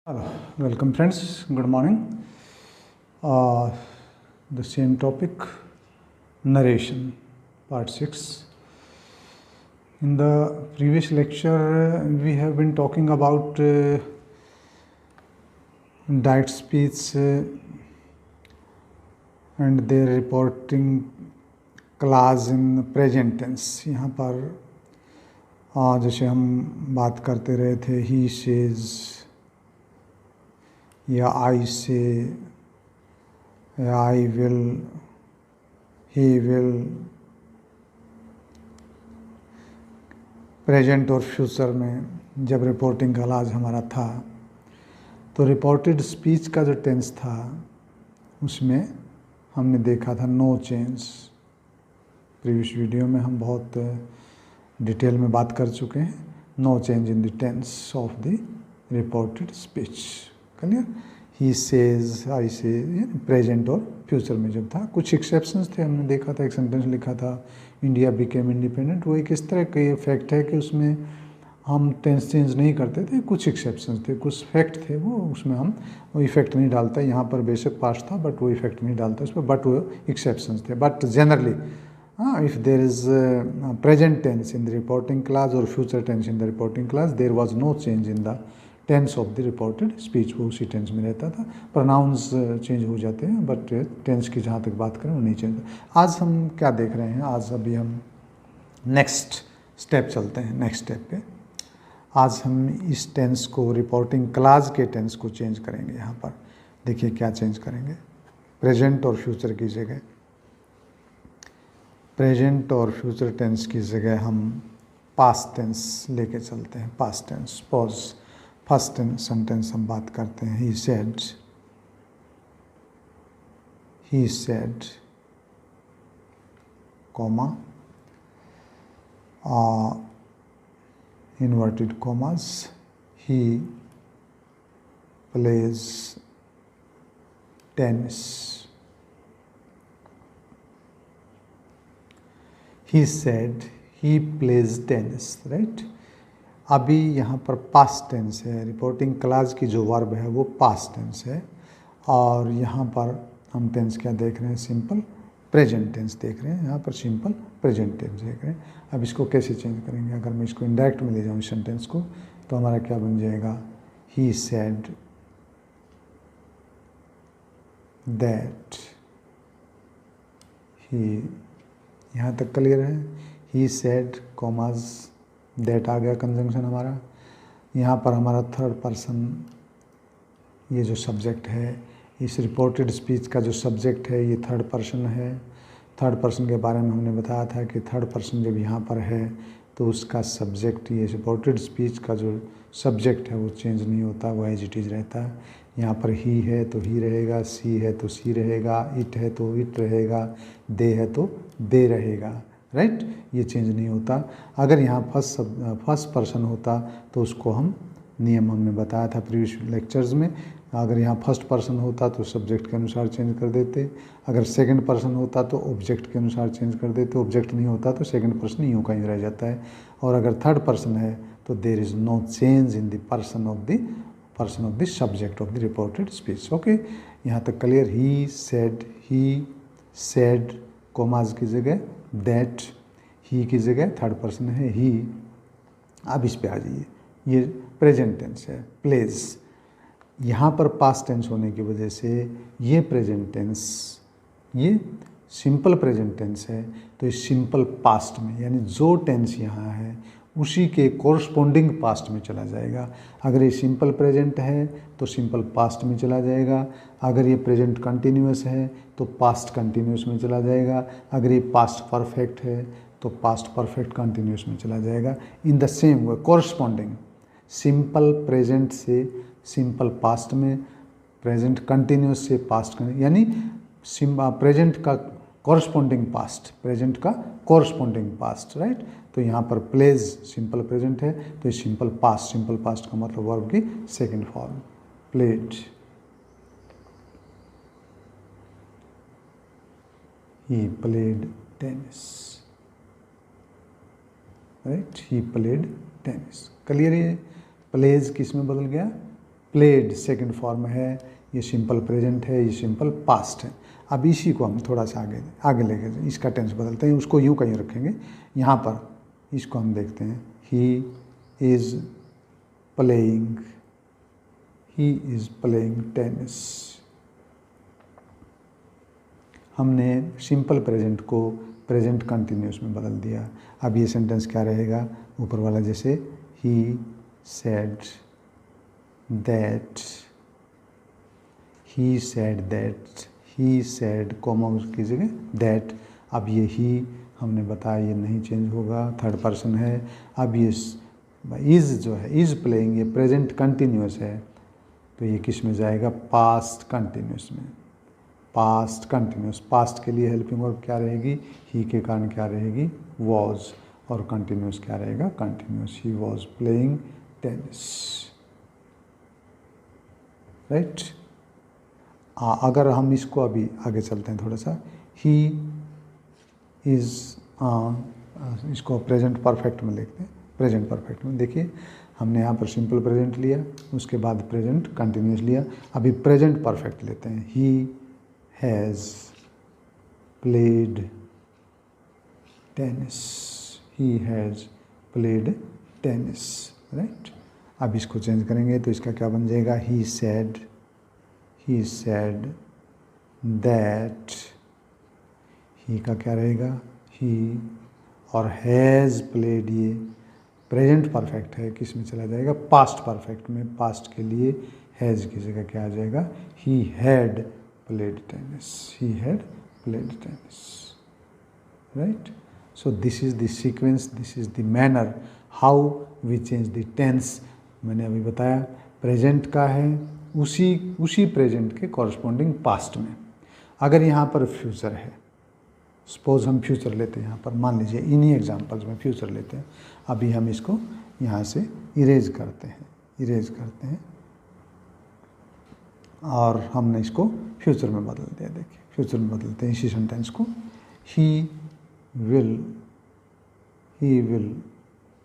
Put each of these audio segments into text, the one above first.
Hello, welcome friends. Good morning. The same topic, narration, part 6. In the previous lecture, we have been talking about direct speech and their reporting clause in present tense. यहाँ पर जैसे हम बात करते रहे थे he says या आई से या I will, he will, present और फ्यूचर में जब रिपोर्टिंग का क्लॉज हमारा था तो रिपोर्टेड स्पीच का जो टेंस था उसमें हमने देखा था नो चेंज। प्रीवियस वीडियो में हम बहुत डिटेल में बात कर चुके हैं। No change in the tense of the reported speech. Clear? He says, I say, present और फ्यूचर में जब था। कुछ एक्सेप्शंस थे, हमने देखा था। एक सेंटेंस लिखा था इंडिया बिकेम इंडिपेंडेंट। वो एक इस तरह का फैक्ट है कि उसमें हम टेंस चेंज नहीं करते थे। कुछ एक्सेप्शंस थे, कुछ फैक्ट थे, वो उसमें हम वो इफेक्ट नहीं डालता। यहाँ पर बेशक पास्ट था बट वो इफेक्ट नहीं डालता उस पर, बट वो एक्सेप्शंस थे। But generally if there is present tense in the reporting clause or future tense in the reporting clause, there was no change in the tense of the reported speech. वो उसी tense में रहता था। Pronounce change हो जाते हैं but tense की जहाँ तक बात करें वो नहीं चेंज। आज हम क्या देख रहे हैं? आज अभी हम नेक्स्ट स्टेप चलते हैं। नेक्स्ट स्टेप पे आज हम इस टेंस को, रिपोर्टिंग क्लॉज के टेंस को चेंज करेंगे। यहाँ पर देखिए क्या चेंज करेंगे। प्रेजेंट और फ्यूचर की जगह, प्रेजेंट और फ्यूचर टेंस की जगह हम पास्ट टेंस लेके चलते हैं। Past tense, pause. First sentence हम बात करते हैं। He said, comma, inverted commas, he plays tennis. He said he plays tennis, right. अभी यहाँ पर पास्ट टेंस है। रिपोर्टिंग क्लॉज की जो वर्ब है वो पास्ट टेंस है और यहाँ पर हम टेंस क्या देख रहे हैं? सिंपल प्रेजेंट टेंस देख रहे हैं। यहाँ पर सिंपल प्रेजेंट टेंस देख रहे हैं। अब इसको कैसे चेंज करेंगे? अगर मैं इसको इनडायरेक्ट में ले जाऊँ इस सेंटेंस को तो हमारा क्या बन जाएगा? ही सेड दैट ही, यहाँ तक क्लियर है। ही सेड कॉमाज, दैट आ गया कंजंक्शन हमारा। यहाँ पर हमारा थर्ड पर्सन, ये जो सब्जेक्ट है, इस रिपोर्टेड स्पीच का जो सब्जेक्ट है ये थर्ड पर्सन है। थर्ड पर्सन के बारे में हमने बताया था कि थर्ड पर्सन जब यहाँ पर है तो उसका सब्जेक्ट, ये रिपोर्टेड स्पीच का जो सब्जेक्ट है वो चेंज नहीं होता, वो एज इट इज़ रहता है। यहाँ पर ही है तो ही रहेगा, सी है तो सी रहेगा, इट है तो इट रहेगा, दे है तो दे रहेगा, राइट। ये चेंज नहीं होता। अगर यहाँ फर्स्ट पर्सन होता तो उसको हम, नियम हमने बताया था प्रीवियस लेक्चर्स में, अगर यहाँ फर्स्ट पर्सन होता तो सब्जेक्ट के अनुसार चेंज कर देते। अगर सेकंड पर्सन होता तो ऑब्जेक्ट के अनुसार चेंज कर देते। ऑब्जेक्ट नहीं होता तो सेकंड पर्सन यूँ का ही रह जाता है। और अगर थर्ड पर्सन है तो there is no change in the person of the subject of the reported speech. Okay, यहाँ तक क्लियर। ही सेड कोमाज की जगह दैट, ही की जगह थर्ड पर्सन है ही। अब इस पे आ जाइए, ये प्रेजेंट टेंस है। प्लेज, यहाँ पर पास्ट टेंस होने की वजह से ये प्रेजेंट टेंस, ये सिंपल प्रेजेंट टेंस है तो इस सिंपल पास्ट में, यानी जो टेंस यहाँ है उसी के कोरस्पोंडिंग पास्ट में चला जाएगा। अगर ये सिंपल प्रेजेंट है तो सिंपल पास्ट में चला जाएगा। अगर ये प्रेजेंट कंटिन्यूअस है तो पास्ट कंटिन्यूअस में चला जाएगा। अगर ये पास्ट परफेक्ट है तो पास्ट परफेक्ट कंटिन्यूअस में चला जाएगा। In the same way corresponding, simple present से सिंपल पास्ट में, प्रेजेंट कंटिन्यूअस से पास्ट, यानी प्रेजेंट का कॉरस्पॉन्डिंग पास्ट, प्रेजेंट का कॉरस्पॉन्डिंग पास्ट, राइट। तो यहाँ पर प्लेज सिंपल प्रेजेंट है तो ये सिंपल पास्ट का मतलब वर्ब की second form, played. He played tennis, right. He played tennis. Clear? ये प्लेज किस में बदल गया? प्लेड सेकंड फॉर्म है, ये सिंपल प्रेजेंट है, ये सिंपल पास्ट है। अब इसी को हम थोड़ा सा आगे लेके इसका टेंस बदलते हैं, उसको यूँ कहीं रखेंगे। यहाँ पर इसको हम देखते हैं, ही इज़ प्लेइंग टेनिस। हमने सिंपल प्रेजेंट को प्रेजेंट कंटिन्यूस में बदल दिया। अब ये सेंटेंस क्या रहेगा, ऊपर वाला जैसे he said that, he said comma उसकी जगह दैट। अब ये ही हमने बताया ये नहीं चेंज होगा, थर्ड पर्सन है। अब ये इज़ जो है, इज़ प्लेइंग, ये प्रेजेंट कंटिन्यूस है, तो ये किस में जाएगा, पास्ट कंटिन्यूस में। पास्ट कंटिन्यूस, पास्ट के लिए हेल्पिंग वर्ब क्या रहेगी, ही के कारण क्या रहेगी, वॉज, और कंटिन्यूस क्या रहेगा, continuous, he was playing tennis, right. अगर हम इसको अभी आगे चलते हैं थोड़ा सा, ही इज़, इसको प्रेजेंट परफेक्ट में लिखते हैं। प्रेजेंट परफेक्ट में देखिए, हमने यहाँ पर सिंपल प्रेजेंट लिया, उसके बाद प्रेजेंट कंटिन्यूस लिया, अभी प्रेजेंट परफेक्ट लेते हैं। He has played tennis, he has played tennis, right. अब इसको चेंज करेंगे तो इसका क्या बन जाएगा, ही सेड दैट, ही का क्या रहेगा, ही, और हैज़ प्लेड, ये प्रेजेंट परफेक्ट है, किस में चला जाएगा, पास्ट परफेक्ट में। पास्ट के लिए हैज़ की जगह क्या आ जाएगा, he had played tennis, he had played tennis, right. So this is the sequence, this is the manner how we change the tense. मैंने अभी बताया प्रेजेंट का है, उसी प्रेजेंट के कॉरस्पॉन्डिंग पास्ट में। अगर यहाँ पर फ्यूचर है, सपोज हम फ्यूचर लेते हैं, यहाँ पर मान लीजिए इन्हीं एग्जांपल्स में फ्यूचर लेते हैं। अभी हम इसको यहाँ से इरेज करते हैं और हमने इसको फ्यूचर में बदल दिया। देखिए फ्यूचर में बदलते हैं इसी सेंटेंस को, he will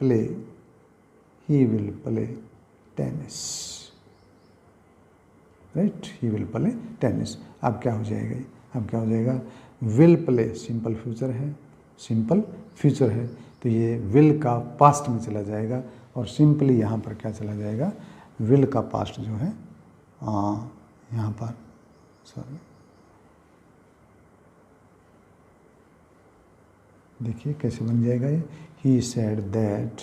play tennis, right, he will play tennis. अब क्या हो जाएगा, विल प्ले सिंपल फ्यूचर है, तो ये विल का पास्ट में चला जाएगा, और सिंपली यहाँ पर क्या चला जाएगा, विल का पास्ट जो है यहाँ पर, सॉरी, देखिए कैसे बन जाएगा ये, ही सेड दैट,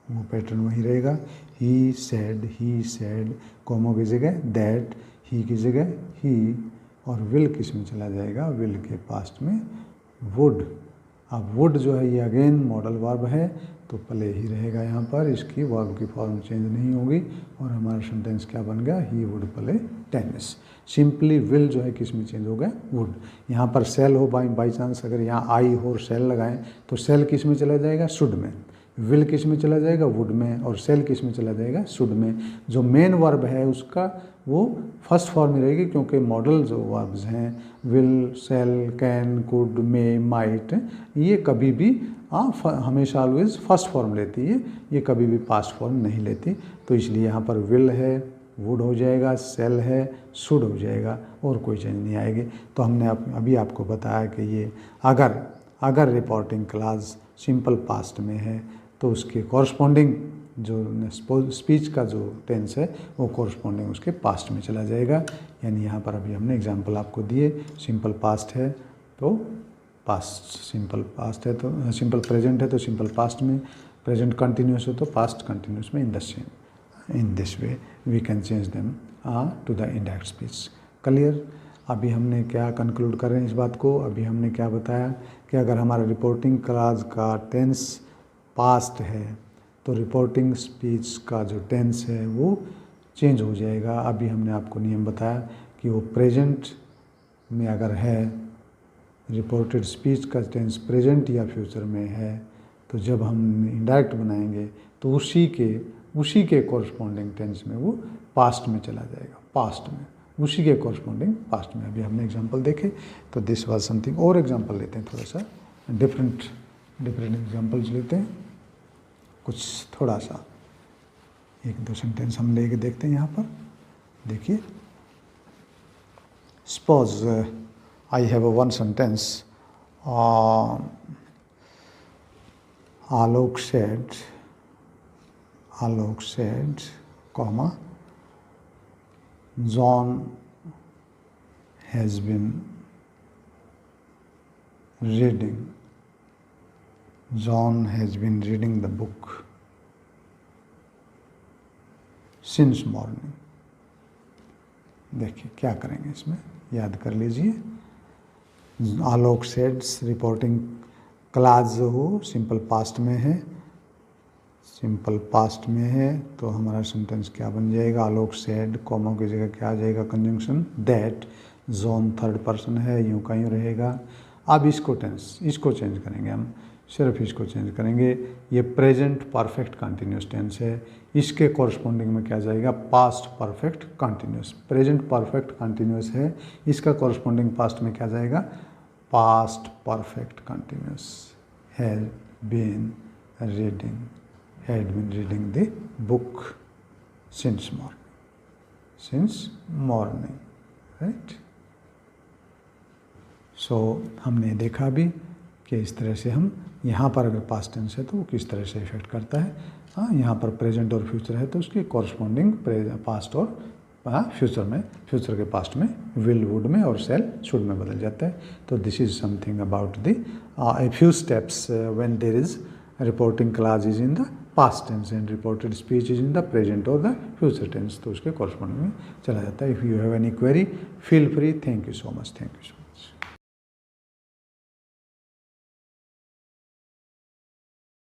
वो पैटर्न वही रहेगा, ही सेड कोमो की जगह दैट, ही की जगह ही, और विल किस में चला जाएगा, विल के पास्ट में वुड। अब वुड जो है ये अगेन मॉडल वर्ब है, तो प्ले ही रहेगा यहाँ पर, इसकी वर्ब की फॉर्म चेंज नहीं होगी, और हमारा सेंटेंस क्या बन गया, he would play tennis. Simply will जो है किस में चेंज हो गया, वुड। यहाँ पर सेल हो, बाई चांस अगर यहाँ आई हो और सेल लगाएं तो सेल किस में चला जाएगा, शुड में। विल किस में चला जाएगा, वुड में, और सेल किस में चला जाएगा, शुड में। जो मेन वर्ब है उसका वो फर्स्ट फॉर्म में रहेगी, क्योंकि मॉडल जो वर्ब्स हैं will, shall, can, could, may, might, ये कभी भी हमेशा ऑलवेज फर्स्ट फॉर्म लेती है, ये कभी भी पास्ट फॉर्म नहीं लेती। तो इसलिए यहाँ पर विल है, वुड हो जाएगा, सेल है, शुड हो जाएगा, और कोई चेंज नहीं आएगी। तो हमने अभी आपको बताया कि ये अगर रिपोर्टिंग क्लास सिंपल पास्ट में है तो उसके कॉरस्पॉन्डिंग जो स्पीच का जो टेंस है वो कॉरस्पॉन्डिंग उसके पास्ट में चला जाएगा। यानी यहाँ पर अभी हमने एग्जांपल आपको दिए, सिंपल पास्ट है तो पास्ट, सिंपल पास्ट है तो सिंपल प्रेजेंट है तो सिंपल पास्ट में, प्रेजेंट कंटिन्यूस है तो पास्ट कंटिन्यूस में। In this way we can change them to the indirect speech. Clear. अभी हमने क्या कंक्लूड कर रहे हैं इस बात को, अभी हमने क्या बताया कि अगर हमारा रिपोर्टिंग क्लास का टेंस पास्ट है तो रिपोर्टिंग स्पीच का जो टेंस है वो चेंज हो जाएगा। अभी हमने आपको नियम बताया कि वो प्रेजेंट में अगर है, रिपोर्टेड स्पीच का टेंस प्रेजेंट या फ्यूचर में है, तो जब हम इंडायरेक्ट बनाएंगे तो उसी के कॉरस्पॉन्डिंग टेंस में वो पास्ट में चला जाएगा, पास्ट में, उसी के कॉरस्पॉन्डिंग पास्ट में। अभी हमने एग्जांपल देखे, तो दिस वाज समथिंग। और एग्जांपल लेते हैं, थोड़ा सा डिफरेंट एग्जांपल्स लेते हैं, कुछ थोड़ा सा एक दो सेंटेंस हम लेके देखते हैं यहाँ पर। देखिए, suppose I have one sentence, Alok said, comma, John has been reading the book since morning। देखिए क्या करेंगे इसमें, याद कर लीजिए। आलोक सेड्स रिपोर्टिंग क्लास जो हो सिंपल पास्ट में है, सिंपल पास्ट में है तो हमारा सेंटेंस क्या बन जाएगा, आलोक सेड, कॉमा की जगह क्या आ जाएगा, conjunction that, John third person है, यूं का यूं रहेगा। अब इसको चेंज करेंगे हम, सिर्फ इसको चेंज करेंगे। ये प्रेजेंट परफेक्ट कंटिन्यूस टेंस है, इसके कॉरस्पॉन्डिंग में क्या जाएगा, past perfect continuous. Present perfect continuous है, इसका कॉरस्पॉन्डिंग पास्ट में क्या जाएगा, past perfect continuous. Had been reading the book since morning, right. So हमने देखा भी कि इस तरह से हम यहाँ पर अगर पास्ट टेंस है तो वो किस तरह से इफेक्ट करता है। हाँ, यहाँ पर प्रेजेंट और फ्यूचर है तो उसके कॉरस्पॉन्डिंग पास्ट और फ्यूचर के पास्ट में विल, वुड में और शैल, शुड में बदल जाता है। तो this is something about the a few steps when there is reporting clause is in the past tense and reported speech is in the present और द फ्यूचर टेंस, तो उसके कॉरस्पॉन्डिंग में चला जाता है। If you have any query feel free. Thank you so much.